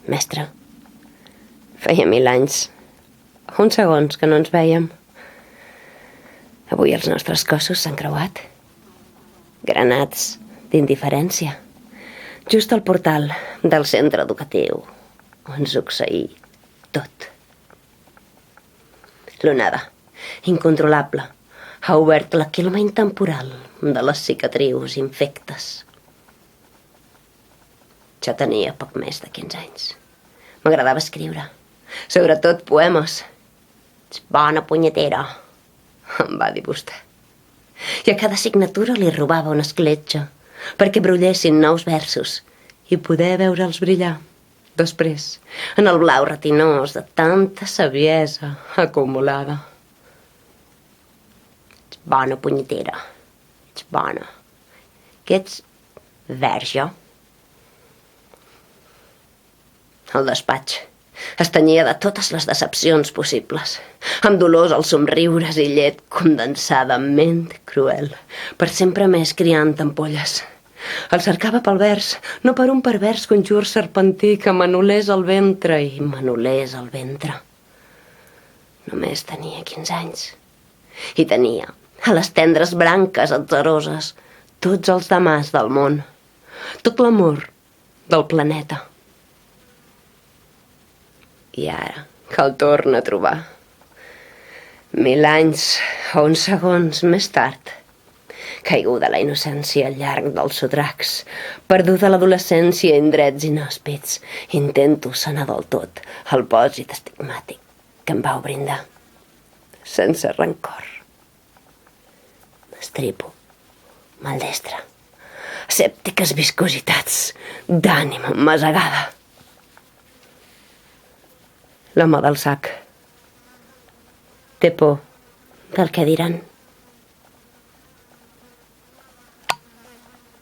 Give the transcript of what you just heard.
Mestre, feia 1000 anys, uns segons que no ens vèiem. Avui els nostres cossos s'han creuat, granats d'indiferència, just al portal del centre educatiu on succeí tot. L'onada, incontrolable, ha obert la quilma intemporal de les cicatrius infectes. Jo tenia poc més de 15 anys. M'agradava escriure, sobretot poemes. Ets bona punyetera, em va dir vostè. I a cada signatura li robava una escletxa perquè brollessin nous versos i poder veure'ls brillar després en el blau retinós de tanta saviesa acumulada. Ets bona punyetera, ets bona. Que ets verge. El despatx es tenyia de totes les decepcions possibles, amb dolors als somriures i llet condensadament cruel, per sempre més criant ampolles. El cercava pel vers, no per un pervers conjur serpentí que m'anul·lés el ventre i m'anul·lés el ventre. Només tenia 15 anys i tenia a les tendres branques atzaroses tots els demàs del món, tot l'amor del planeta. I ara que el torna a trobar, 1000 anys o uns segons més tard, caiguda la innocència al llarg dels sotracs, perduda l'adolescència en drets inhòspits, intento sanar del tot el pòsit estigmàtic que em vau brindar, sense rancor. M'estripo, maldestre, escèptiques viscositats d'ànima masegada. L'home del sac té por del que diran.